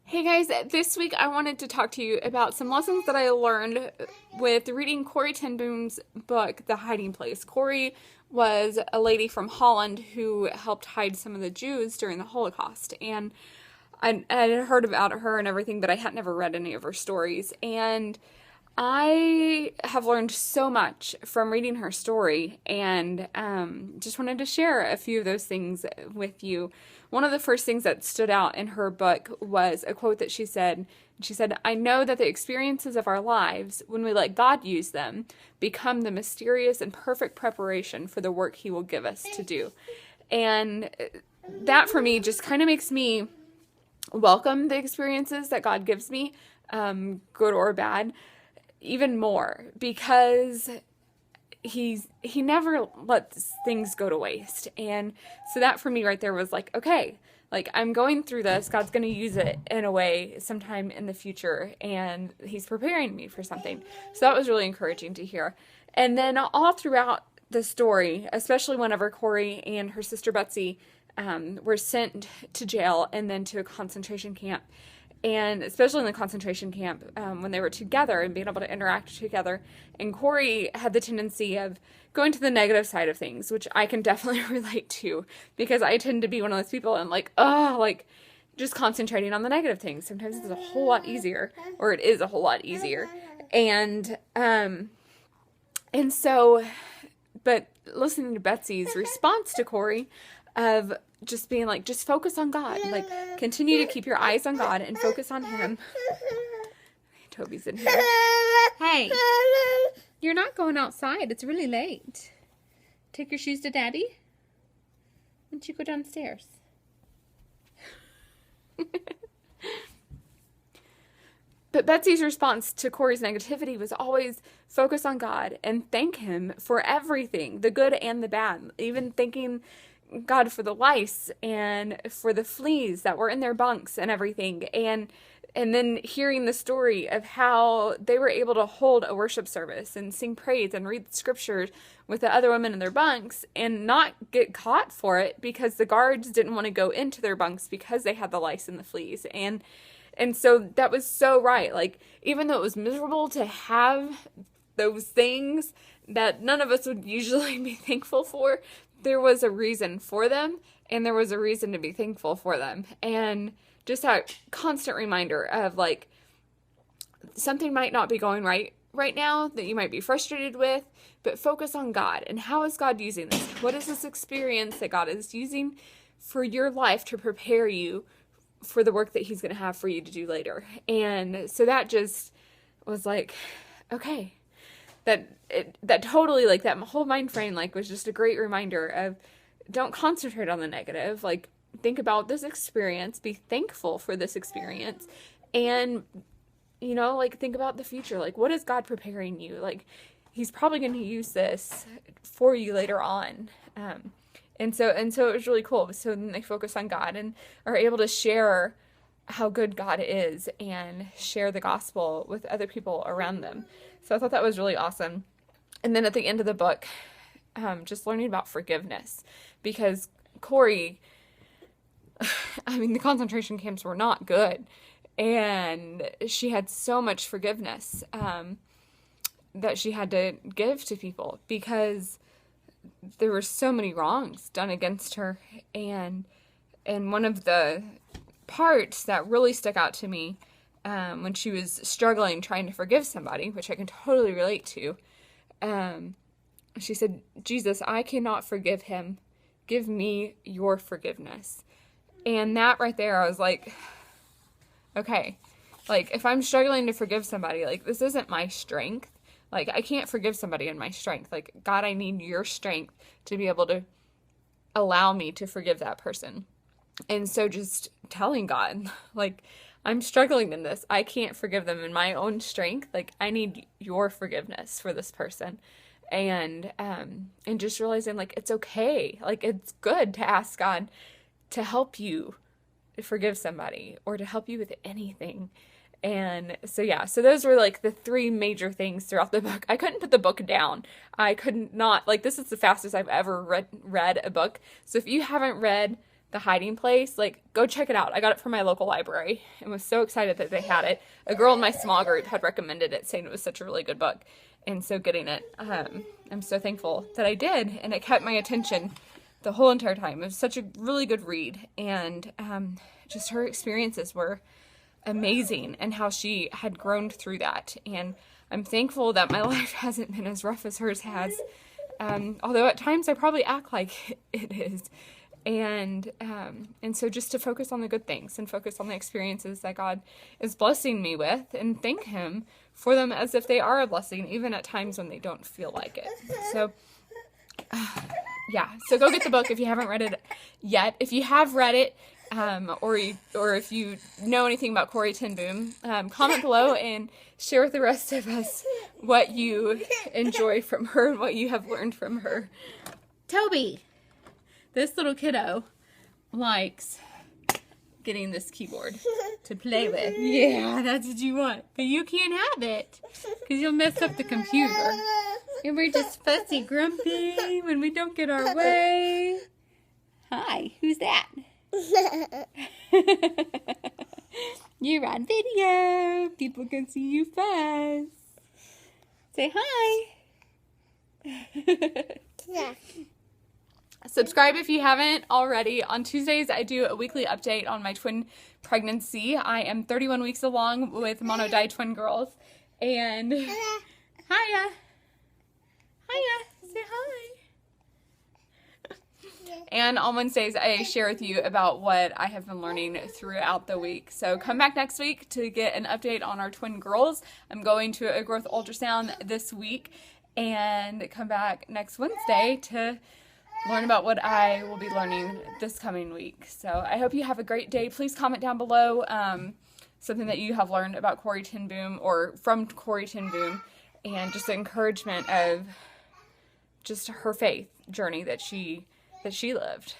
Hey guys, this week I wanted to talk to you about some lessons that I learned with reading Corrie Ten Boom's book, The Hiding Place. Corrie was a lady from Holland who helped hide some of the Jews during the Holocaust. And I had heard about her and everything, but I had never read any of her stories. And I have learned so much from reading her story, and just wanted to share a few of those things with you. One of the first things that stood out in her book was a quote that she said. She said, "I know that the experiences of our lives, when we let God use them, become the mysterious and perfect preparation for the work He will give us to do." And that for me just kind of makes me welcome the experiences that God gives me, good or bad, even more, because he never lets things go to waste. And so that for me right there was like, okay, like I'm going through this, God's going to use it in a way sometime in the future, and he's preparing me for something. So that was really encouraging to hear. And then all throughout the story, especially whenever Corrie and her sister Betsy were sent to jail and then to a concentration camp, and especially in the concentration camp, when they were together and being able to interact together. And Corrie had the tendency of going to the negative side of things, which I can definitely relate to, because I tend to be one of those people and just concentrating on the negative things. Sometimes it's a whole lot easier, or it is a whole lot easier. And so, but listening to Betsy's response to Corrie of just being like, just focus on God. Like, continue to keep your eyes on God and focus on Him. Toby's in here. Hey, you're not going outside. It's really late. Take your shoes to Daddy. Why don't you go downstairs? But Betsy's response to Corrie's negativity was always focus on God and thank Him for everything, the good and the bad. Even thanking God for the lice and for the fleas that were in their bunks and everything. And then hearing the story of how they were able to hold a worship service and sing praise and read the scriptures with the other women in their bunks and not get caught for it because the guards didn't want to go into their bunks because they had the lice and the fleas. And so that was so right. Like, even though it was miserable to have those things that none of us would usually be thankful for, there was a reason for them, and there was a reason to be thankful for them. And just that constant reminder of, like, something might not be going right now that you might be frustrated with, but focus on God. And how is God using this? What is this experience that God is using for your life to prepare you for the work that He's going to have for you to do later? And so that just was like, okay, that totally, like, that whole mind frame, like, was just a great reminder of, don't concentrate on the negative. Like, think about this experience, be thankful for this experience, and, like, think about the future. Like, what is God preparing you? Like, He's probably going to use this for you later on. And so it was really cool. So then they focus on God and are able to share how good God is and share the gospel with other people around them. So I thought that was really awesome. And then at the end of the book, just learning about forgiveness, because Corrie, the concentration camps were not good, and she had so much forgiveness that she had to give to people because there were so many wrongs done against her. And one of the parts that really stuck out to me when she was struggling trying to forgive somebody, which I can totally relate to, she said, "Jesus, I cannot forgive him. Give me your forgiveness." And that right there, I was like, okay, like, if I'm struggling to forgive somebody, like, this isn't my strength. Like, I can't forgive somebody in my strength. Like, God, I need your strength to be able to allow me to forgive that person. And so just telling God, like, I'm struggling in this. I can't forgive them in my own strength. Like, I need your forgiveness for this person. And just realizing, like, it's okay. Like, it's good to ask God to help you forgive somebody or to help you with anything. And so, yeah, so those were, like, the three major things throughout the book. I couldn't put the book down. I could not, like, this is the fastest I've ever read a book. So if you haven't read The Hiding Place, like, go check it out. I got it from my local library and was so excited that they had it. A girl in my small group had recommended it, saying it was such a really good book. And so getting it, I'm so thankful that I did, and it kept my attention the whole entire time. It was such a really good read, and just her experiences were amazing, and how she had grown through that. And I'm thankful that my life hasn't been as rough as hers has, although at times I probably act like it is. And so just to focus on the good things and focus on the experiences that God is blessing me with, and thank Him for them as if they are a blessing, even at times when they don't feel like it. So, yeah. So go get the book if you haven't read it yet. If you have read it, or if you know anything about Corrie Ten Boom, comment below and share with the rest of us what you enjoy from her and what you have learned from her. Toby, this little kiddo likes getting this keyboard to play with. Yeah, that's what you want. But you can't have it because you'll mess up the computer. And we're just fussy grumpy when we don't get our way. Hi, who's that? You're on video. People can see you fuss. Say hi. Yeah. Subscribe if you haven't already. On Tuesdays, I do a weekly update on my twin pregnancy. I am 31 weeks along with monodi twin girls. And hiya. Hiya. Say hi. And on Wednesdays, I share with you about what I have been learning throughout the week. So come back next week to get an update on our twin girls. I'm going to a growth ultrasound this week. And come back next Wednesday to learn about what I will be learning this coming week. So I hope you have a great day. Please comment down below something that you have learned about Corrie Ten Boom or from Corrie Ten Boom, and just the encouragement of just her faith journey that she lived.